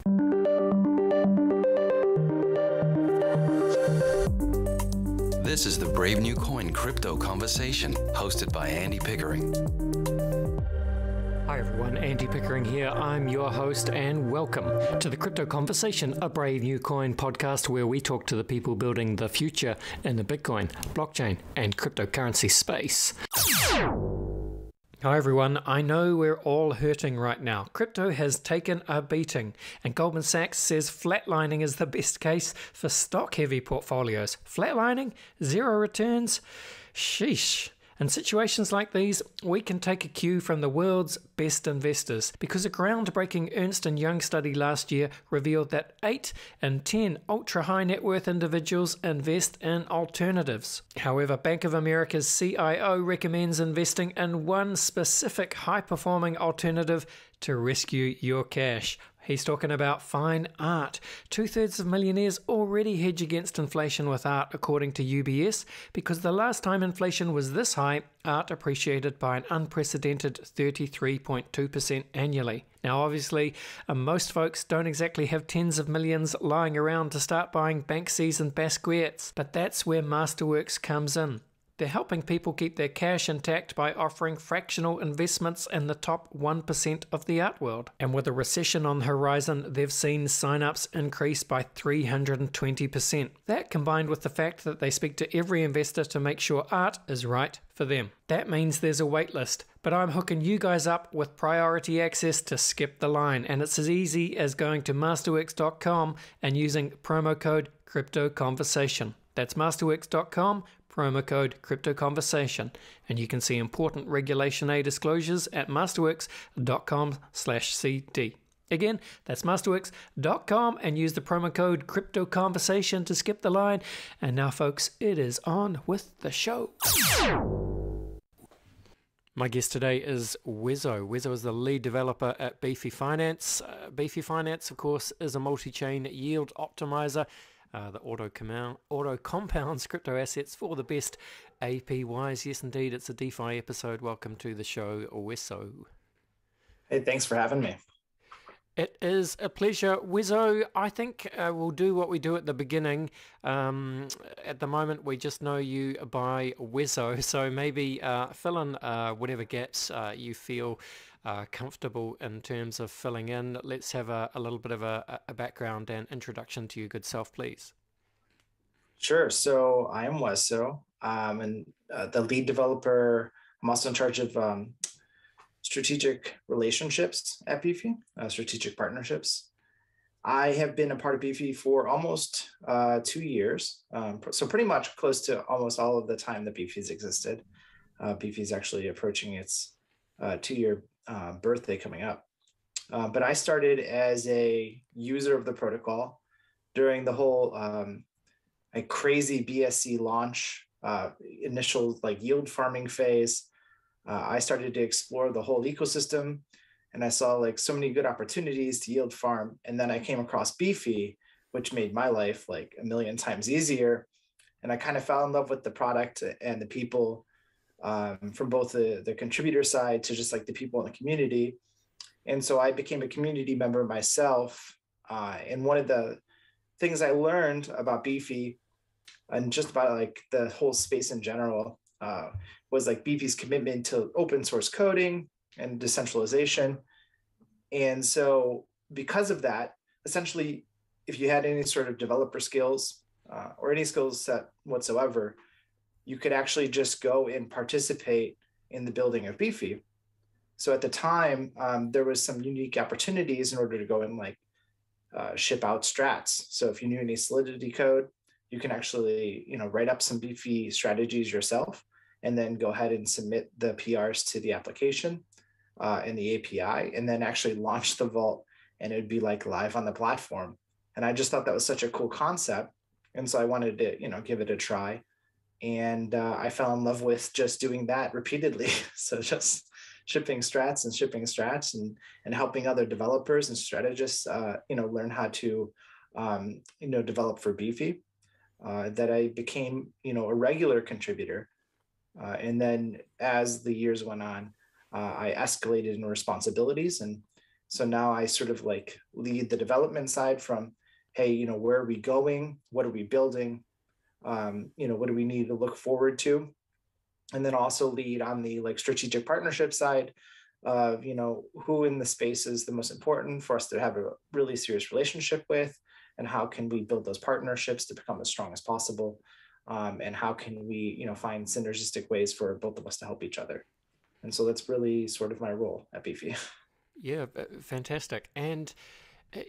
This is the Brave New Coin Crypto Conversation, hosted by Andy Pickering. Hi everyone, Andy Pickering here. I'm your host and welcome to the Crypto Conversation, a Brave New Coin podcast where we talk to the people building the future in the Bitcoin, blockchain and cryptocurrency space. Hi everyone, I know we're all hurting right now. Crypto has taken a beating, and Goldman Sachs says flatlining is the best case for stock-heavy portfolios. Flatlining? Zero returns? Sheesh. In situations like these, we can take a cue from the world's best investors, because a groundbreaking Ernst & Young study last year revealed that 8 in 10 ultra-high net worth individuals invest in alternatives. However, Bank of America's CIO recommends investing in one specific high-performing alternative to rescue your cash. He's talking about fine art. 2/3 of millionaires already hedge against inflation with art, according to UBS, because the last time inflation was this high, art appreciated by an unprecedented 33.2% annually. Now, obviously, most folks don't exactly have tens of millions lying around to start buying Banksies and Basquiat's, but that's where Masterworks comes in. They're helping people keep their cash intact by offering fractional investments in the top 1% of the art world. And with a recession on the horizon, they've seen sign-ups increase by 320%. That, combined with the fact that they speak to every investor to make sure art is right for them. That means there's a wait list, but I'm hooking you guys up with priority access to skip the line, and it's as easy as going to masterworks.com and using promo code CryptoConversation. That's masterworks.com, promo code CryptoConversation, and you can see important Regulation A disclosures at masterworks.com/CD. Again, that's masterworks.com, and use the promo code CryptoConversation to skip the line. And now, folks, it is on with the show. My guest today is Weso. Weso is the lead developer at Beefy Finance. Beefy Finance, of course, is a multi-chain yield optimizer that auto compounds crypto assets for the best APYs. Yes, indeed, it's a DeFi episode. Welcome to the show, Weso. Hey, thanks for having me. It is a pleasure. Weso, I think we'll do what we do at the beginning. At the moment, we just know you by Weso, so maybe fill in whatever gaps you feel comfortable in terms of filling in. Let's have a little bit of a background and introduction to your good self, please. Sure. So I am Weso. I'm the lead developer. I'm also in charge of strategic relationships at Beefy, strategic partnerships. I have been a part of Beefy for almost 2 years. So pretty much close to almost all of the time that Beefy's existed. Beefy's actually approaching its 2-year birthday coming up. But I started as a user of the protocol during the whole a crazy BSC launch, initial yield farming phase. I started to explore the whole ecosystem, and I saw so many good opportunities to yield farm. And then I came across Beefy, which made my life a million times easier. And I kind of fell in love with the product and the people, from both the contributor side to just the people in the community. And so I became a community member myself. And one of the things I learned about Beefy and just about the whole space in general was Beefy's commitment to open source coding and decentralization. And so because of that, essentially, if you had any sort of developer skills or any skill set whatsoever, you could actually just go and participate in the building of Beefy. So at the time, there was some unique opportunities in order to go and ship out strats. So if you knew any Solidity code, you can actually write up some Beefy strategies yourself, and then go ahead and submit the PRs to the application and the API, and then actually launch the vault, and it would be live on the platform. And I just thought that was such a cool concept, and so I wanted to give it a try. And I fell in love with just doing that repeatedly. So just shipping strats and helping other developers and strategists learn how to develop for Beefy. That I became a regular contributor. And then as the years went on, I escalated in responsibilities, and So now I sort of like lead the development side from, hey, you know, where are we going? What are we building? You know, what do we need to look forward to? And then also lead on the like strategic partnership side of, you know, who in the space is the most important for us to have a really serious relationship with, and how can we build those partnerships to become as strong as possible, and how can we, you know, find synergistic ways for both of us to help each other. And so that's really sort of my role at Beefy. Yeah, fantastic. And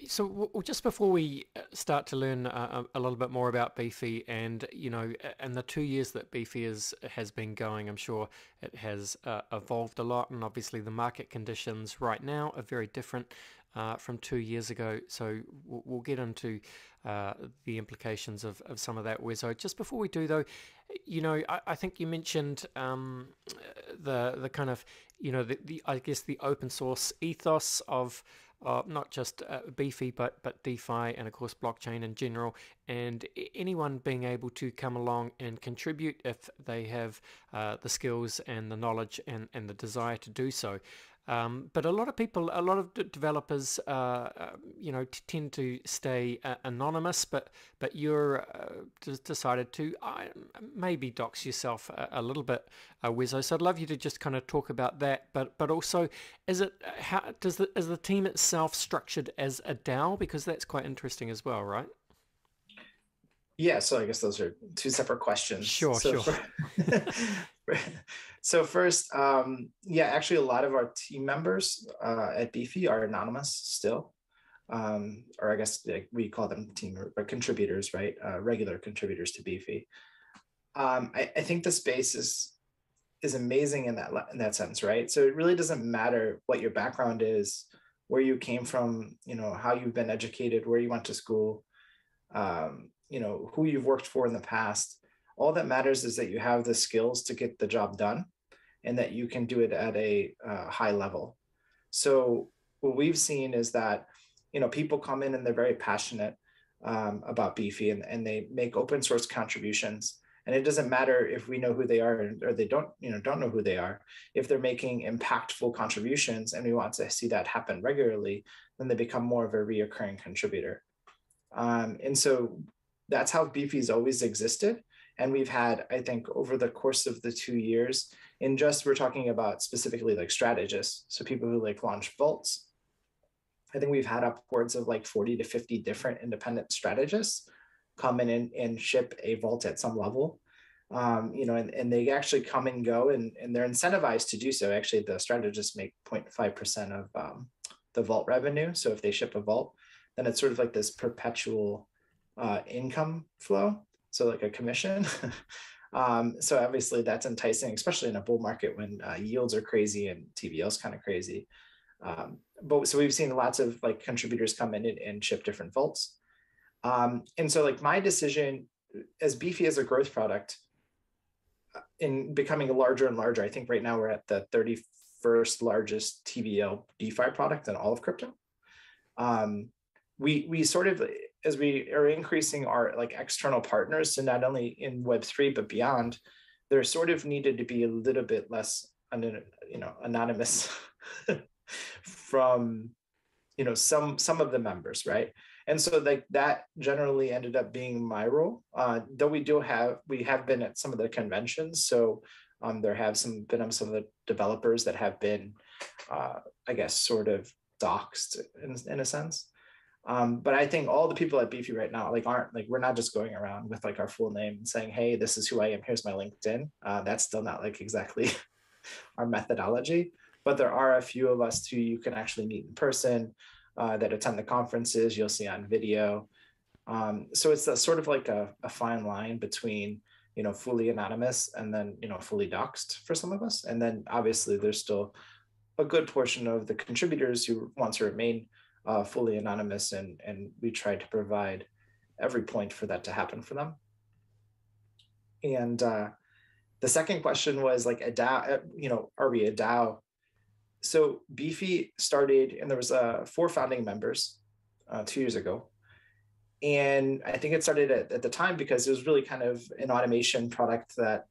so just before we start to learn a little bit more about Beefy, and you know, in the 2 years that Beefy has been going, I'm sure it has evolved a lot, and obviously the market conditions right now are very different from 2 years ago. So we'll get into the implications of some of that, Weso. Just before we do, though, you know, I think you mentioned the kind of, you know, the I guess the open source ethos of not just Beefy, but DeFi, and of course blockchain in general, and anyone being able to come along and contribute if they have the skills and the knowledge and the desire to do so. But a lot of people, a lot of developers, you know, tend to stay anonymous. But you're decided to maybe dox yourself a little bit, Weso. So I'd love you to just kind of talk about that. But also, is the team itself structured as a DAO? Because that's quite interesting as well, right? Yeah, so I guess those are two separate questions. Sure. So first, yeah, actually a lot of our team members at Beefy are anonymous still. Or I guess we call them team or contributors, right? Regular contributors to Beefy. I think the space is amazing in that sense, right? So it really doesn't matter what your background is, where you came from, you know, how you've been educated, where you went to school, you know, who you've worked for in the past. All that matters is that you have the skills to get the job done, and that you can do it at a high level. So what we've seen is that, you know, people come in and they're very passionate about Beefy, and they make open source contributions. And it doesn't matter if we know who they are or they don't know who they are. If they're making impactful contributions and we want to see that happen regularly, then they become more of a reoccurring contributor. And so that's how Beefy's always existed. And we've had, I think, over the course of the 2 years, we're talking about specifically like strategists, so people who like launch vaults. I think we've had upwards of like 40 to 50 different independent strategists come in and ship a vault at some level. You know, and they actually come and go, and they're incentivized to do so. Actually, the strategists make 0.5% of the vault revenue. So if they ship a vault, then it's sort of like this perpetual income flow. So like a commission. So obviously that's enticing, especially in a bull market when yields are crazy and TVL is kind of crazy. But so we've seen lots of like contributors come in and ship different vaults. And so like my decision as Beefy as a growth product in becoming larger and larger, I think right now we're at the 31st largest TVL DeFi product in all of crypto. We sort of, as we are increasing our like external partners, so not only in Web3 but beyond, there sort of needed to be a little bit less, you know, anonymous from, you know, some of the members, right? And so like that generally ended up being my role. Though we have been at some of the conventions, so there have been some of the developers that have been, I guess, sort of doxed in a sense. But I think all the people at Beefy right now we're not just going around with like our full name and saying, hey, this is who I am, here's my LinkedIn. That's still not like exactly our methodology, but there are a few of us who you can actually meet in person, that attend the conferences, you'll see on video. So it's sort of like a fine line between, you know, fully anonymous and then, you know, fully doxed for some of us. And then obviously there's still a good portion of the contributors who want to remain fully anonymous, and we try to provide every point for that to happen for them. And the second question was like a DAO, you know, are we a DAO? So Beefy started, and there was 4 founding members 2 years ago. And I think it started at the time because it was really kind of an automation product that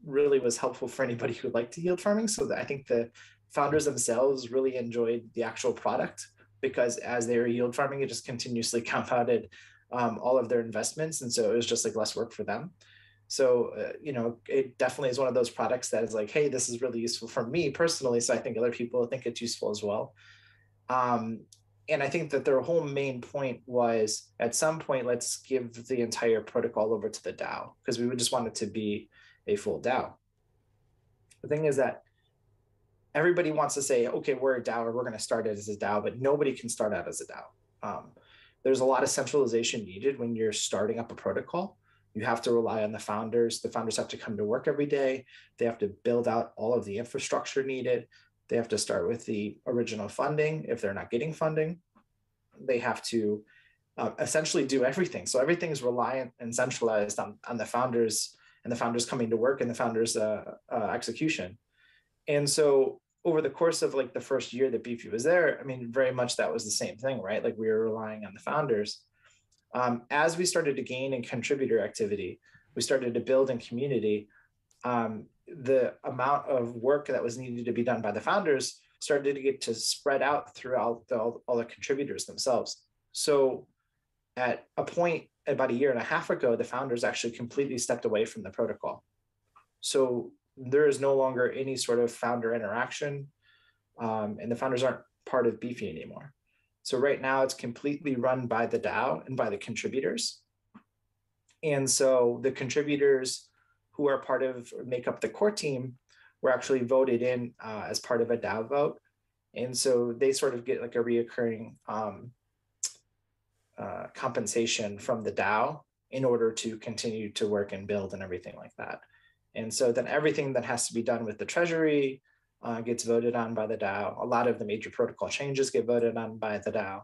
really was helpful for anybody who liked yield farming. So I think the founders themselves really enjoyed the actual product because as they were yield farming, it just continuously compounded all of their investments. And so it was just like less work for them. So, it definitely is one of those products that is like, hey, this is really useful for me personally. So I think other people think it's useful as well. And I think that their whole main point was, at some point, let's give the entire protocol over to the DAO, because we would just want it to be a full DAO. The thing is that everybody wants to say, okay, we're a DAO, or we're going to start it as a DAO, but nobody can start out as a DAO. There's a lot of centralization needed when you're starting up a protocol. You have to rely on the founders. The founders have to come to work every day. They have to build out all of the infrastructure needed. They have to start with the original funding if they're not getting funding. They have to essentially do everything. So everything is reliant and centralized on the founders, and the founders coming to work, and the founders' execution. And so over the course of like the first year that Beefy was there, I mean, very much that was the same thing, right? Like we were relying on the founders. As we started to gain in contributor activity, we started to build in community. The amount of work that was needed to be done by the founders started to get to spread out throughout all the contributors themselves. So at a point about a year and a half ago, the founders actually completely stepped away from the protocol. So there is no longer any sort of founder interaction, and the founders aren't part of Beefy anymore. So right now it's completely run by the DAO and by the contributors. And so the contributors who are part of, or make up the core team, were actually voted in as part of a DAO vote. And so they sort of get like a reoccurring compensation from the DAO in order to continue to work and build and everything like that. And so then everything that has to be done with the treasury gets voted on by the DAO. A lot of the major protocol changes get voted on by the DAO.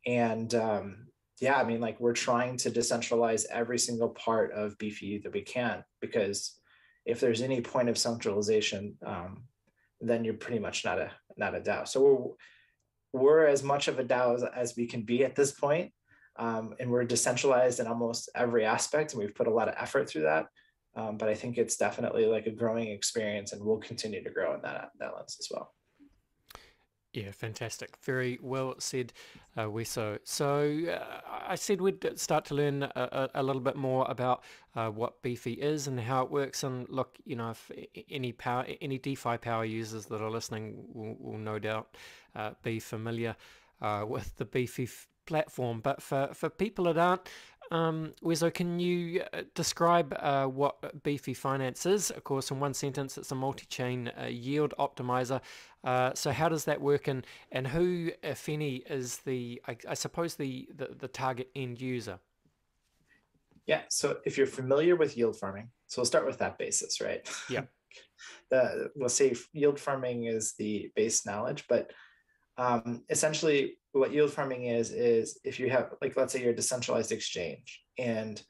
And yeah, I mean, like we're trying to decentralize every single part of Beefy that we can, because if there's any point of centralization, then you're pretty much not a DAO. So we're as much of a DAO as we can be at this point. And we're decentralized in almost every aspect, and we've put a lot of effort through that. But I think it's definitely like a growing experience, and we'll continue to grow in that lens as well. Yeah, fantastic. Very well said, Weso. So I said we'd start to learn a little bit more about what Beefy is and how it works. And look, if any DeFi power users that are listening will no doubt be familiar with the Beefy platform. But for people that aren't, Weso, can you describe what Beefy Finance is? Of course, in one sentence, it's a multi-chain yield optimizer. So how does that work, and who, if any, is I suppose the target end user? Yeah, so if you're familiar with yield farming, so we'll start with that basis, right? Yeah. We'll say yield farming is the base knowledge, but essentially what yield farming is if you have, like, let's say you're a decentralized exchange, and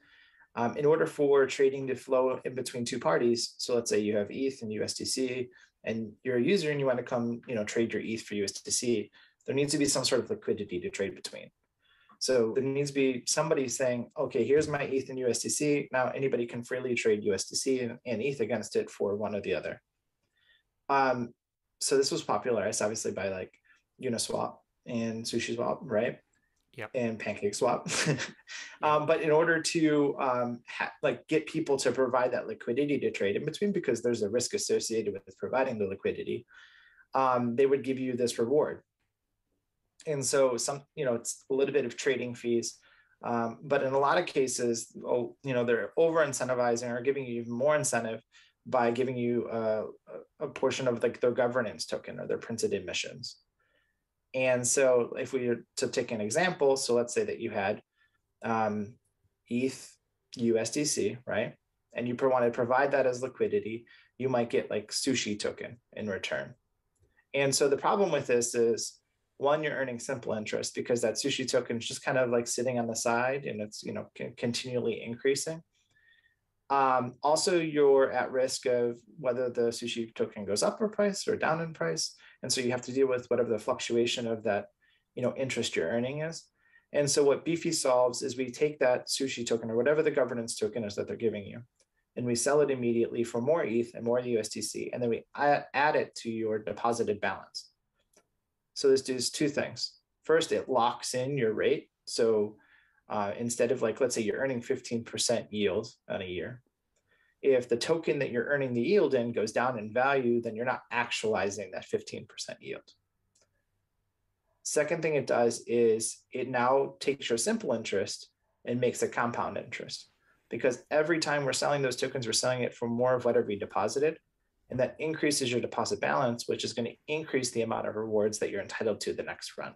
in order for trading to flow in between two parties, so let's say you have ETH and USDC, and you're a user and you want to come, trade your ETH for USDC, there needs to be some sort of liquidity to trade between. So there needs to be somebody saying, okay, here's my ETH and USDC. Now anybody can freely trade USDC and ETH against it for one or the other. So this was popularized obviously by like Uniswap and SushiSwap, right? Yep. And PancakeSwap. But in order to get people to provide that liquidity to trade in between, because there's a risk associated with providing the liquidity, they would give you this reward. And so it's a little bit of trading fees, but in a lot of cases, they're over incentivizing or giving you even more incentive by giving you a portion of like their governance token or their printed emissions. And so if we were to take an example, so let's say that you had ETH USDC, right? And you want to provide that as liquidity, you might get like sushi token in return. And so the problem with this is, one, you're earning simple interest because that sushi token is just kind of like sitting on the side and it's, continually increasing. Also, you're at risk of whether the sushi token goes up in price or down in price. And so you have to deal with whatever the fluctuation of that, interest you're earning is. And so what Beefy solves is we take that sushi token or whatever the governance token is that they're giving you, and we sell it immediately for more ETH and more USDC. And then we add it to your deposited balance. So this does two things. first, it locks in your rate. So instead of like, let's say you're earning 15% yield on a year, if the token that you're earning the yield in goes down in value, then you're not actualizing that 15% yield. Second thing it does is it now takes your simple interest and makes a compound interest, because every time we're selling those tokens, we're selling it for more of whatever we deposited. And that increases your deposit balance, which is going to increase the amount of rewards that you're entitled to the next run.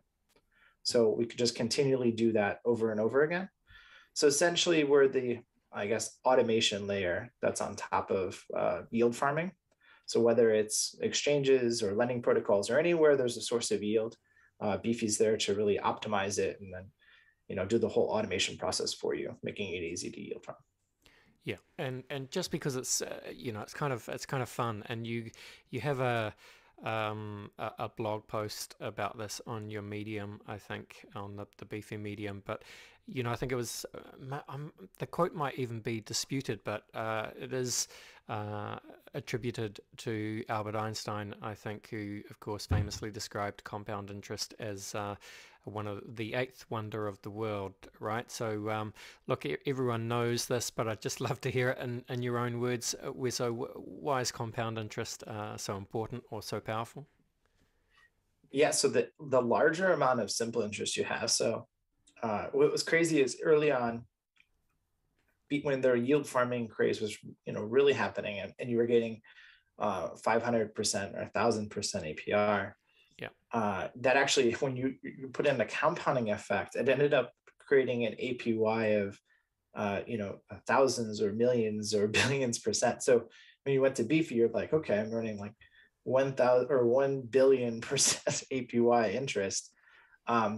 So we could just continually do that over and over again. So essentially we're the, I guess, automation layer that's on top of yield farming. So whether it's exchanges or lending protocols or anywhere there's a source of yield, Beefy's there to really optimize it and then, do the whole automation process for you, making it easy to yield from. Yeah, and just because it's it's kind of fun, and you have a blog post about this on your Medium, I think, on the Beefy Medium, but I think it was the quote might even be disputed, but it is attributed to Albert Einstein, I think, who of course famously described compound interest as one of the eighth wonder of the world, right? So look, everyone knows this, but I'd just love to hear it in your own words. So why is compound interest so important or so powerful? Yeah, so the larger amount of simple interest you have, so what was crazy is early on, when their yield farming craze was really happening, and you were getting 500% or 1,000% APR. Yeah. That actually, when you put in the compounding effect, it ended up creating an APY of thousands or millions or billions percent. So when you went to Beefy, you're like, okay, I'm earning like 1,000 or 1 billion% APY interest,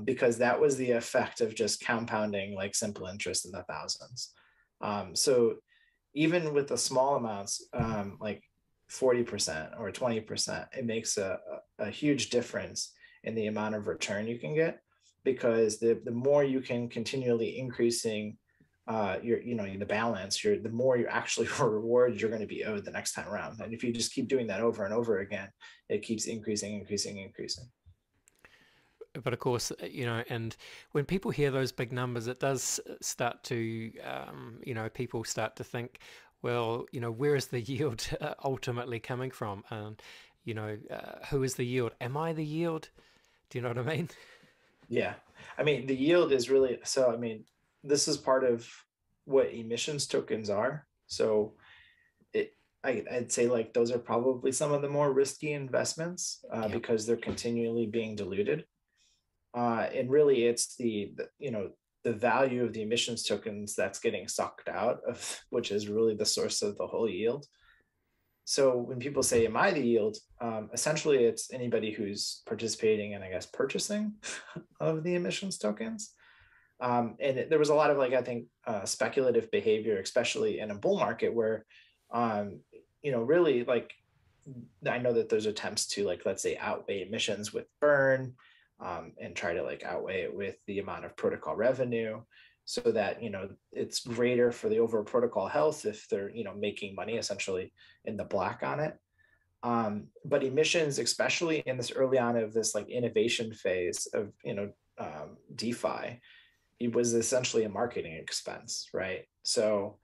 because that was the effect of just compounding like simple interest in the thousands. So even with the small amounts, like 40% or 20%, it makes a huge difference in the amount of return you can get, because the more you can continually increasing the balance, the more you're actually rewards you're going to be owed the next time around. And if you just keep doing that over and over again, it keeps increasing. But of course, and when people hear those big numbers, it does start to, people start to think, well, where is the yield ultimately coming from? And, who is the yield? Am I the yield? Do you know what I mean? Yeah. I mean, the yield is really, so, I mean, this is part of what emissions tokens are. So I'd say like those are probably some of the more risky investments because they're continually being diluted. And really it's the value of the emissions tokens that's getting sucked out of, which is really the source of the whole yield. So when people say, am I the yield? Essentially it's anybody who's participating in, I guess, purchasing of the emissions tokens. And there was a lot of I think speculative behavior, especially in a bull market where, really I know that there's attempts to let's say outweigh emissions with burn, and try to outweigh it with the amount of protocol revenue, so that it's greater for the overall protocol health if they're making money essentially in the black on it. But emissions, especially in this early on of this innovation phase of DeFi, it was essentially a marketing expense, right? So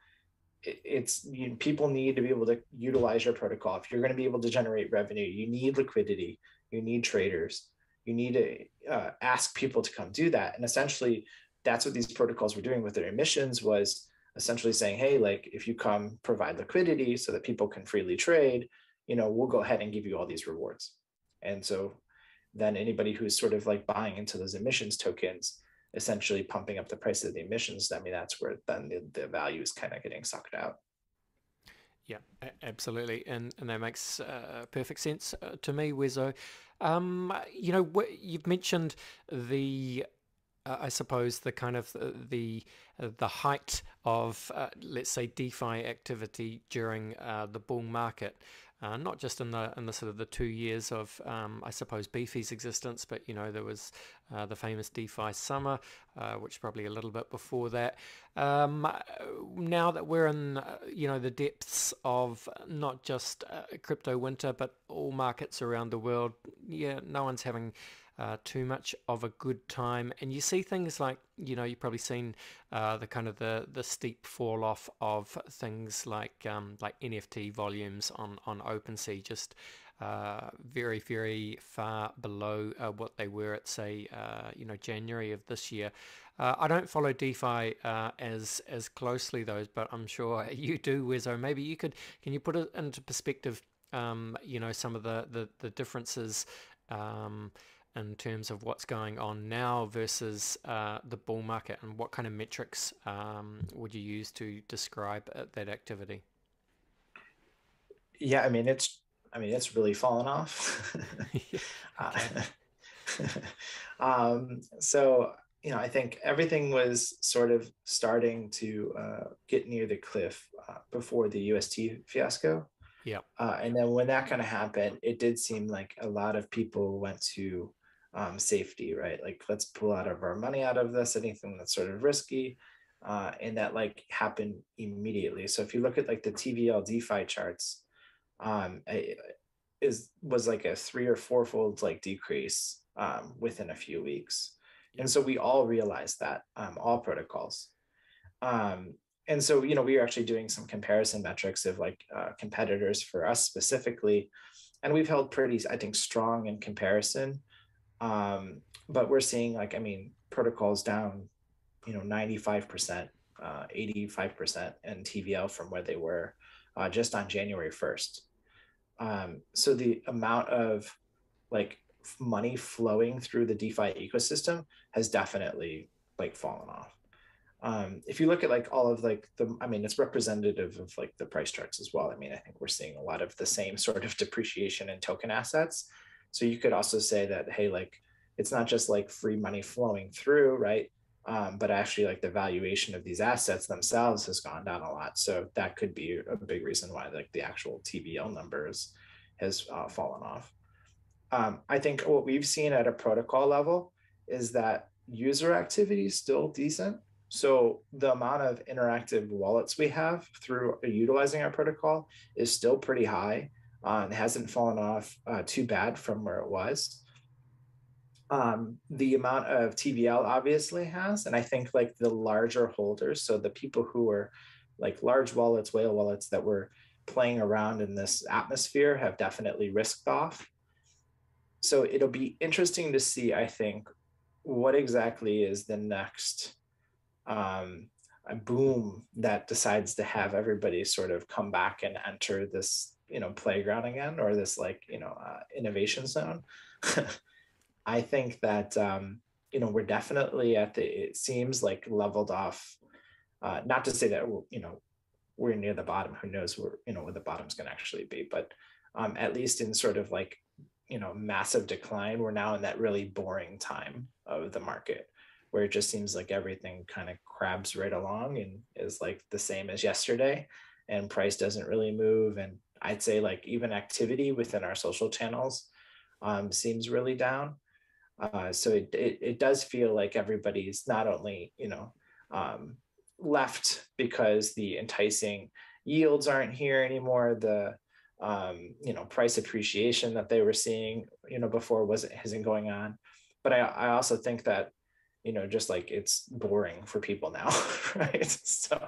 people need to be able to utilize your protocol. If you're going to be able to generate revenue, you need liquidity, you need traders, you need to ask people to come do that. And essentially that's what these protocols were doing with their emissions, was essentially saying, hey, if you come provide liquidity so that people can freely trade, we'll go ahead and give you all these rewards. And so then anybody who's sort of buying into those emissions tokens, essentially pumping up the price of the emissions, I mean, that's where then the value is kind of getting sucked out. Yeah, absolutely. And that makes perfect sense to me, Weso. You've mentioned the, I suppose, the kind of the height of, let's say, DeFi activity during the bull market. Not just in the sort of the 2 years of, I suppose, Beefy's existence, but there was the famous DeFi summer, which probably a little bit before that. Now that we're in the depths of not just crypto winter, but all markets around the world, no one's having too much of a good time. And you see things like, you've probably seen the kind of the steep fall off of things like NFT volumes on OpenSea, just very, very far below what they were at, say, January of this year. I don't follow DeFi as closely, though, but I'm sure you do, Weso. Maybe can you put it into perspective, some of the differences in terms of what's going on now versus the bull market, and what kind of metrics would you use to describe that activity? Yeah, it's really fallen off. Okay. So, I think everything was sort of starting to get near the cliff before the UST fiasco. Yeah. And then when that kind of happened, it did seem like a lot of people went to safety, right? Like, let's pull out of our money out of this, anything that's sort of risky. And that like happened immediately. So if you look at like the TVL DeFi charts, was like a 3 or 4-fold like decrease within a few weeks. And so we all realized that, all protocols. And so, we were actually doing some comparison metrics of like competitors for us specifically. And we've held pretty, I think, strong in comparison. But we're seeing like, protocols down, 95%, 85% in TVL from where they were just on January 1st. So the amount of like money flowing through the DeFi ecosystem has definitely like fallen off. If you look at like all of like it's representative of like the price charts as well. I think we're seeing a lot of the same sort of depreciation in token assets. So you could also say that, hey, like it's not just like free money flowing through, right? But actually like the valuation of these assets themselves has gone down a lot. So that could be a big reason why like the actual TVL numbers has fallen off. I think what we've seen at a protocol level is that user activity is still decent. So the amount of interactive wallets we have through utilizing our protocol is still pretty high. It hasn't fallen off too bad from where it was. The amount of TVL obviously has, and I think like the larger holders, so the people who are like large wallets, whale wallets that were playing around in this atmosphere have definitely risked off. So it'll be interesting to see, I think, what exactly is the next boom that decides to have everybody sort of come back and enter this, playground again, or this like, innovation zone. I think that, we're definitely it seems like leveled off. Not to say that, we're near the bottom. Who knows where the bottom's going to actually be, but at least in sort of like, massive decline, we're now in that really boring time of the market where it just seems like everything kind of crabs right along and is like the same as yesterday, and price doesn't really move. And I'd say like even activity within our social channels seems really down. So it does feel like everybody's not only, left because the enticing yields aren't here anymore. The price appreciation that they were seeing, before isn't going on. But I also think that, just like it's boring for people now, right? So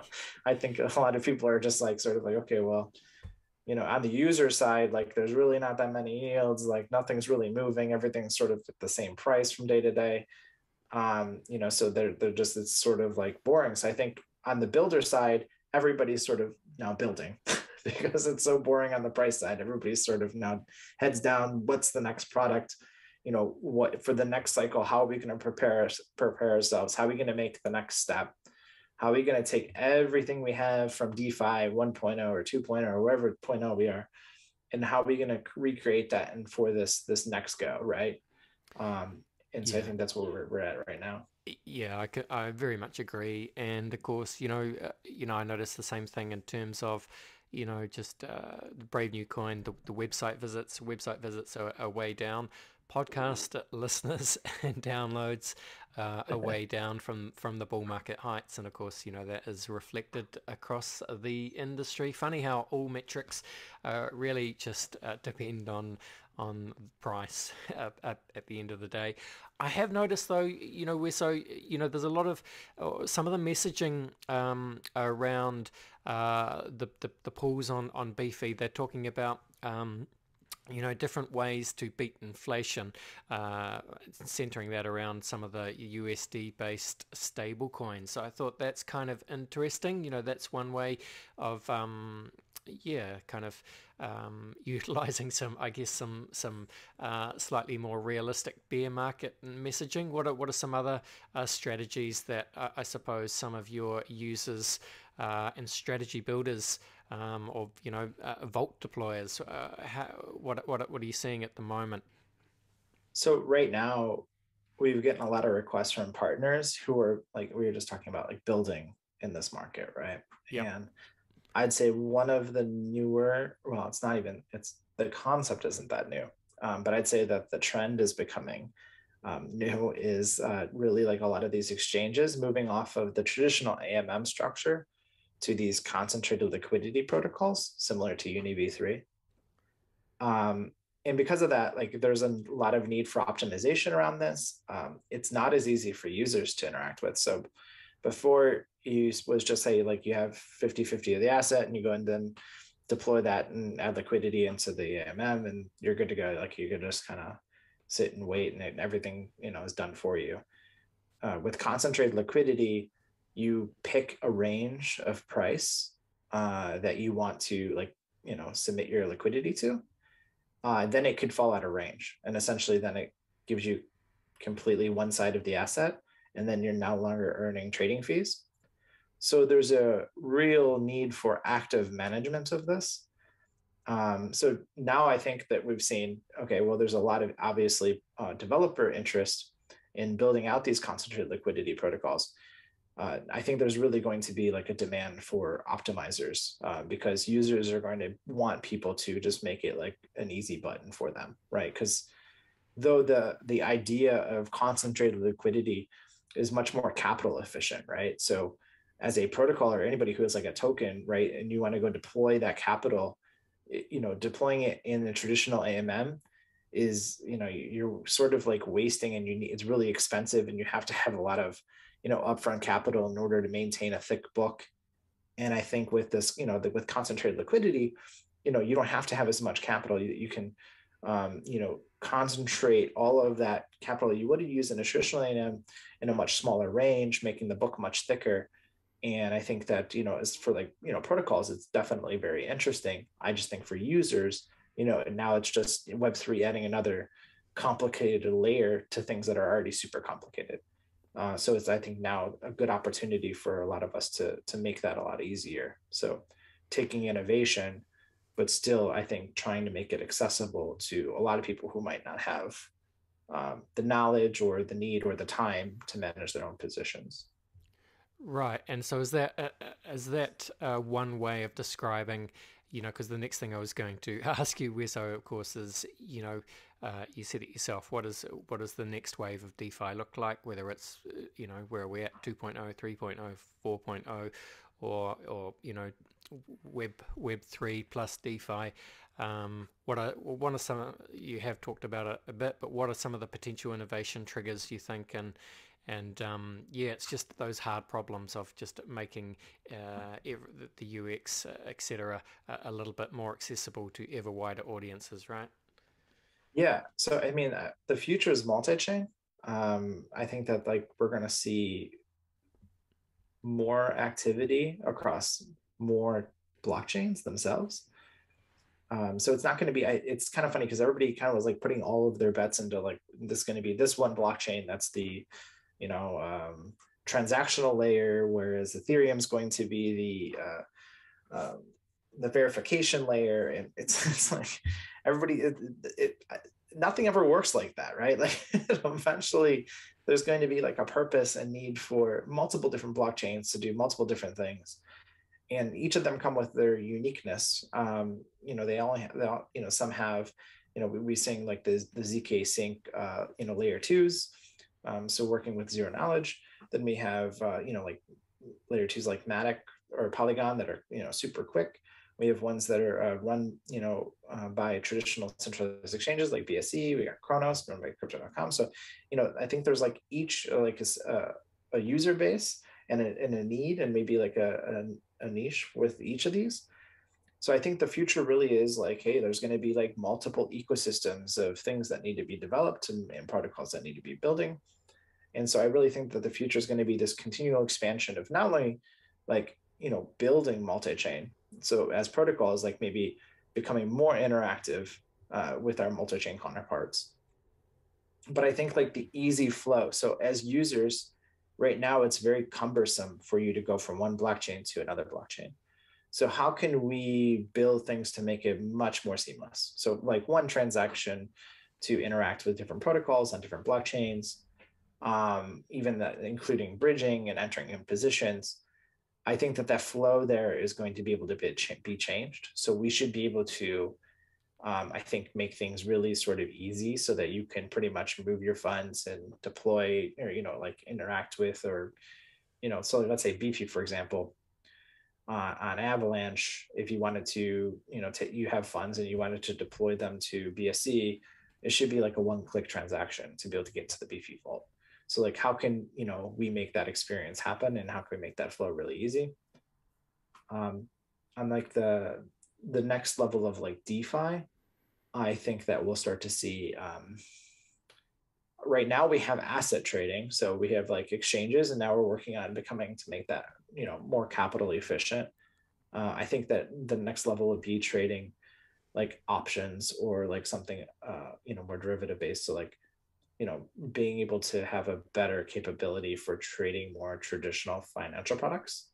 I think a lot of people are just like sort of like, okay, well, on the user side, like there's really not that many yields, like nothing's really moving, everything's sort of at the same price from day to day. So they're just, it's sort of like boring. So I think on the builder side, everybody's sort of now building because it's so boring on the price side. Everybody's sort of now heads down. What's the next product? What for the next cycle? How are we going to prepare ourselves? How are we going to make the next step? How are we going to take everything we have from DeFi 1.0 or 2.0 or wherever 0.0 we are, and how are we going to recreate that and for this next go, right? And so I think that's where we're at right now. Yeah, I very much agree. And of course, I noticed the same thing in terms of, just the Brave New Coin, the website visits. Website visits are way down. Podcast listeners and downloads are way down from the bull market heights. And of course, that is reflected across the industry. Funny how all metrics really just depend on on price at the end of the day. I have noticed though, there's a lot of some of the messaging around the pools on Beefy. They're talking about different ways to beat inflation, centering that around some of the USD-based stable coins. So I thought that's kind of interesting. That's one way of utilizing some slightly more realistic bear market messaging. What are some other strategies that I suppose some of your users and strategy builders or vault deployers, what are you seeing at the moment? So right now, we've gotten a lot of requests from partners who are, like we were just talking about, like building in this market, right? Yep. And I'd say one of the newer, well, it's the concept isn't that new, but I'd say that the trend is becoming new is really like a lot of these exchanges moving off of the traditional AMM structure to these concentrated liquidity protocols, similar to UniV3. And because of that, like there's a lot of need for optimization around this. It's not as easy for users to interact with. So before you was just say like you have 50-50 of the asset and you go and then deploy that and add liquidity into the AMM and you're good to go. Like you can just kind of sit and wait and everything, is done for you. With concentrated liquidity, you pick a range of price that you want to submit your liquidity to. Then it could fall out of range. And essentially then it gives you completely one side of the asset, and then you're no longer earning trading fees. So there's a real need for active management of this. So now I think that we've seen, okay, well, there's a lot of obviously developer interest in building out these concentrated liquidity protocols. I think there's really going to be like a demand for optimizers because users are going to want people to just make it like an easy button for them, right? Because though the idea of concentrated liquidity is much more capital efficient, right? So as a protocol or anybody who has like a token, right, and you want to go deploy that capital, deploying it in the traditional AMM is, you're sort of like wasting, and it's really expensive, and you have to have a lot of, upfront capital in order to maintain a thick book. And I think with this, with concentrated liquidity, you don't have to have as much capital. You can, concentrate all of that capital you would use in a traditional AMM in a much smaller range, making the book much thicker. And I think that, as for like, protocols, it's definitely very interesting. I just think for users, now it's just Web3 adding another complicated layer to things that are already super complicated. So it's, I think, now a good opportunity for a lot of us to make that a lot easier. So taking innovation, but still, I think, trying to make it accessible to a lot of people who might not have the knowledge or the need or the time to manage their own positions. Right, and so is that one way of describing, because the next thing I was going to ask you, Weso, of course, is, you said it yourself, what is the next wave of DeFi look like, whether it's, where are we at, 2.0, 3.0, 4.0, or Web 3 plus DeFi. What are some, you have talked about it a bit, but what are some of the potential innovation triggers you think, and it's just those hard problems of just making the UX, etc., a little bit more accessible to ever wider audiences, right? Yeah. So, I mean, the future is multi-chain. I think that like we're going to see more activity across more blockchains themselves. So it's not going to be, it's kind of funny because everybody kind of was like putting all of their bets into like, this is going to be this one blockchain. That's the, transactional layer, whereas Ethereum is going to be the verification layer. And it's like everybody, nothing ever works like that, right? Like eventually there's going to be like a purpose and need for multiple different blockchains to do multiple different things. And each of them come with their uniqueness. They all, some have, we sing like the ZK sync, layer twos. So working with zero knowledge, then we have, like layer twos like Matic or Polygon that are, super quick. We have ones that are run, by traditional centralized exchanges like BSC. We got Chronos, run by Crypto.com. So, I think there's like each a user base and a need, and maybe like a niche with each of these. So I think the future really is like, hey, there's going to be like multiple ecosystems of things that need to be developed and protocols that need to be building. And so I really think that the future is going to be this continual expansion of not only like, building multi-chain. So as protocols, like maybe becoming more interactive with our multi-chain counterparts. But I think like the easy flow. So as users, right now, it's very cumbersome for you to go from one blockchain to another blockchain. So how can we build things to make it much more seamless? So like one transaction to interact with different protocols on different blockchains, even that, including bridging and entering in positions. I think that flow there is going to be able to be changed. So we should be able to, I think, make things really sort of easy so that you can pretty much move your funds and deploy or, like interact with, or, so let's say Beefy, for example, on Avalanche, if you wanted to, you have funds and you wanted to deploy them to BSC, it should be like a one-click transaction to be able to get to the Beefy vault. So like, how can, we make that experience happen, and how can we make that flow really easy? On like the next level of like DeFi, I think that we'll start to see, right now we have asset trading. So we have like exchanges, and now we're working on becoming to make that, more capital efficient. I think that the next level would be trading like options or like something, more derivative based. So like, being able to have a better capability for trading more traditional financial products.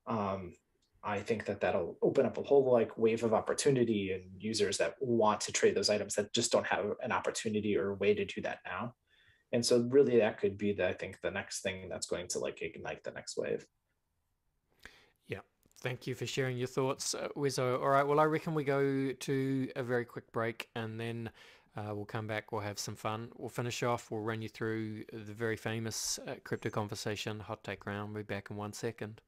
I think that that'll open up a whole like wave of opportunity and users that want to trade those items that just don't have an opportunity or a way to do that now. And so really that could be I think the next thing that's going to like ignite the next wave. Yeah. Thank you for sharing your thoughts, Weso. All right. Well, I reckon we go to a very quick break, and then we'll come back. We'll have some fun. We'll finish off. We'll run you through the very famous crypto conversation hot take round. We'll be back in 1 second.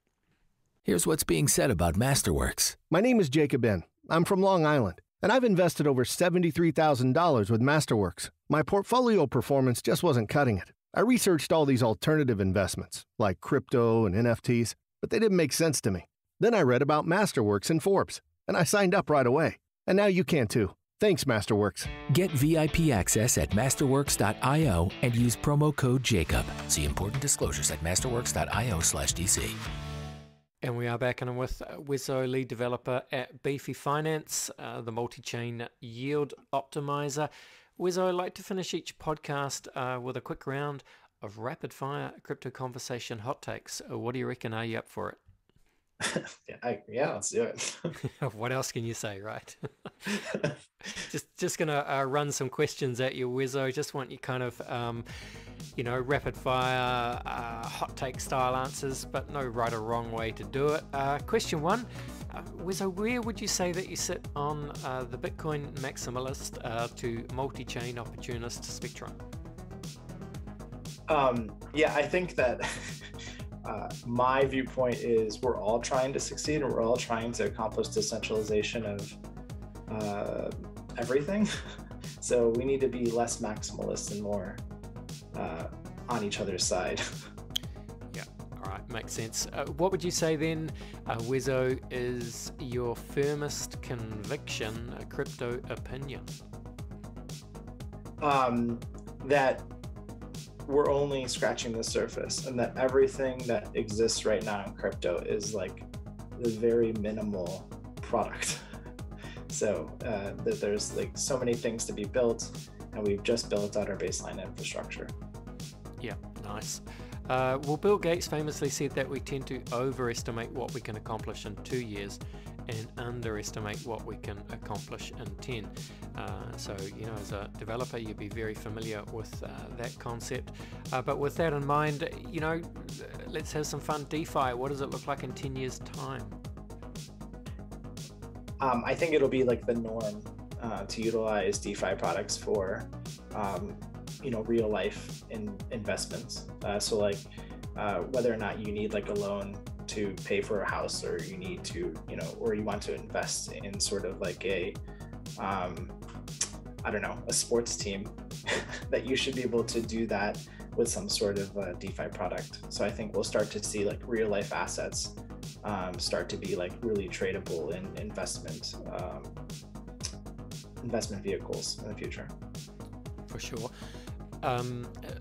Here's what's being said about Masterworks. My name is Jacob N. I'm from Long Island, and I've invested over $73,000 with Masterworks. My portfolio performance just wasn't cutting it. I researched all these alternative investments, like crypto and NFTs, but they didn't make sense to me. Then I read about Masterworks in Forbes, and I signed up right away. And now you can too. Thanks, Masterworks. Get VIP access at masterworks.io and use promo code JACOB. See important disclosures at masterworks.io/DC. And we are back in with Weso, lead developer at Beefy Finance, the multi-chain yield optimizer. Weso, I'd like to finish each podcast with a quick round of rapid-fire crypto conversation hot takes. What do you reckon? Are you up for it? Yeah, let's do it. What else can you say, right? just gonna run some questions at you, Weso. Just want you kind of, rapid fire, hot take style answers, but no right or wrong way to do it. Question one, Weso, where would you say that you sit on the Bitcoin maximalist to multi-chain opportunist spectrum? I think that my viewpoint is we're all trying to succeed, and we're all trying to accomplish decentralization of everything. So we need to be less maximalist and more on each other's side. Yeah, all right, makes sense. What would you say then, Weso, is your firmest conviction, crypto opinion? That we're only scratching the surface, and that everything that exists right now in crypto is like the very minimal product. So that there's like so many things to be built, and we've just built out our baseline infrastructure. Yeah, nice. Well, Bill Gates famously said that we tend to overestimate what we can accomplish in 2 years and underestimate what we can accomplish in 10. So, as a developer, you'd be very familiar with that concept. But with that in mind, let's have some fun. DeFi, what does it look like in 10 years' time? I think it'll be like the norm to utilize DeFi products for, real life investments. So like whether or not you need like a loan to pay for a house, or you need to, or you want to invest in sort of like a, I don't know, a sports team, that you should be able to do that with some sort of DeFi product. So I think we'll start to see like real life assets start to be like really tradable in investment vehicles in the future. For sure.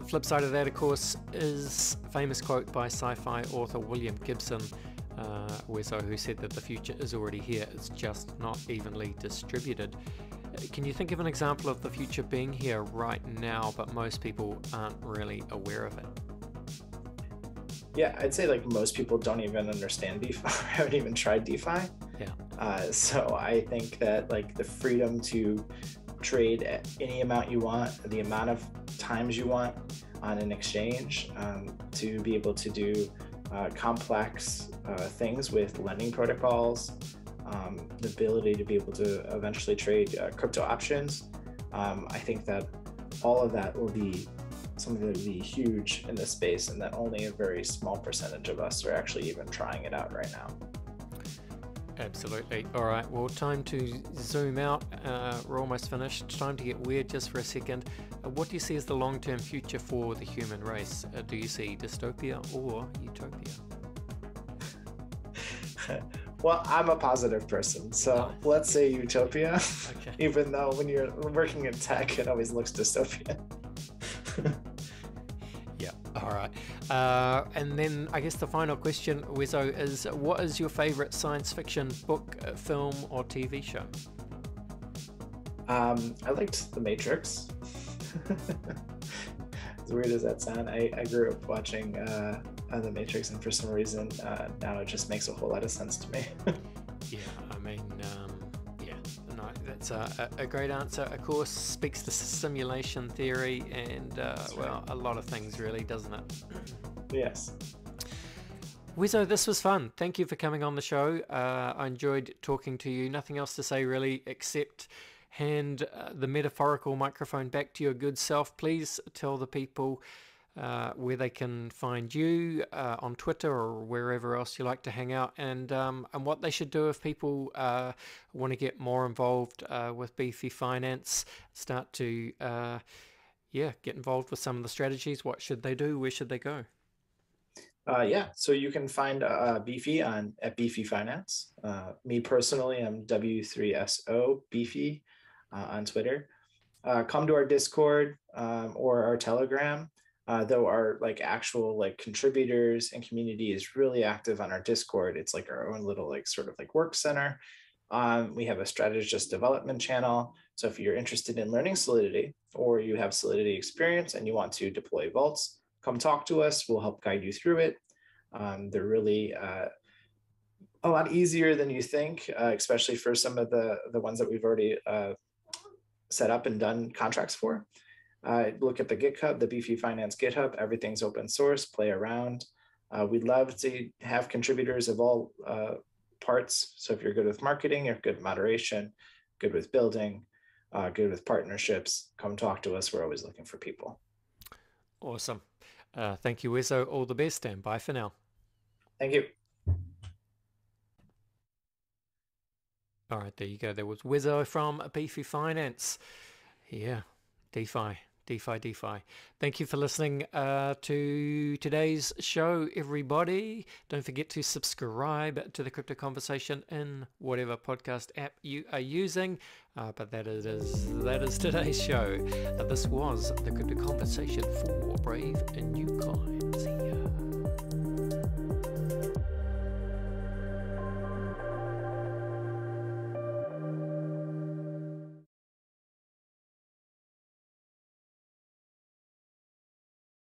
Flip side of that, of course, is famous quote by sci-fi author William Gibson, Weso, who said that the future is already here, it's just not evenly distributed. Can you think of an example of the future being here right now, but most people aren't really aware of it? Yeah, I'd say like most people don't even understand DeFi, haven't even tried DeFi. Yeah. So I think that like the freedom to trade at any amount you want, the amount of times you want on an exchange, to be able to do complex things with lending protocols, the ability to be able to eventually trade crypto options. I think that all of that will be something that will be huge in this space, and that only a very small percentage of us are actually even trying it out right now. Absolutely. All right, well, time to zoom out. We're almost finished. Time to get weird just for a second. What do you see as the long-term future for the human race? Do you see dystopia or utopia? Well, I'm a positive person, so let's say utopia. Okay. Even though when you're working in tech, it always looks dystopian. Yeah, all right. And then I guess the final question, Weso, is what is your favorite science fiction book, film, or TV show? I liked The Matrix. As weird as that sounds, I grew up watching The Matrix, and for some reason now it just makes a whole lot of sense to me. Yeah, I mean, yeah, no, that's a great answer. Of course, speaks to simulation theory and, well, a lot of things really, doesn't it? Yes. Weso, this was fun. Thank you for coming on the show. I enjoyed talking to you. Nothing else to say really, except hand the metaphorical microphone back to your good self. Please tell the people where they can find you on Twitter or wherever else you like to hang out, and what they should do if people want to get more involved with Beefy Finance, start to get involved with some of the strategies. What should they do? Where should they go? Yeah, so you can find Beefy at Beefy Finance. Me personally, I'm W3SO Beefy on Twitter. Come to our Discord or our Telegram. Though our like actual like contributors and community is really active on our Discord. It's like our own little like sort of like work center. We have a strategist development channel. So if you're interested in learning Solidity, or you have Solidity experience and you want to deploy vaults, come talk to us. We'll help guide you through it. They're really a lot easier than you think, especially for some of the ones that we've already set up and done contracts for. Look at the GitHub, the Beefy Finance GitHub. Everything's open source. Play around. We'd love to have contributors of all parts. So if you're good with marketing, you're good with moderation, good with building, good with partnerships, come talk to us. We're always looking for people. Awesome. Thank you, Weso. All the best, and bye for now. Thank you. All right, there you go. There was Weso from Beefy Finance. Yeah, DeFi. Thank you for listening to today's show, everybody. Don't forget to subscribe to the Crypto Conversation in whatever podcast app you are using. But that is today's show. This was the Crypto Conversation for Brave and New Coin. See ya.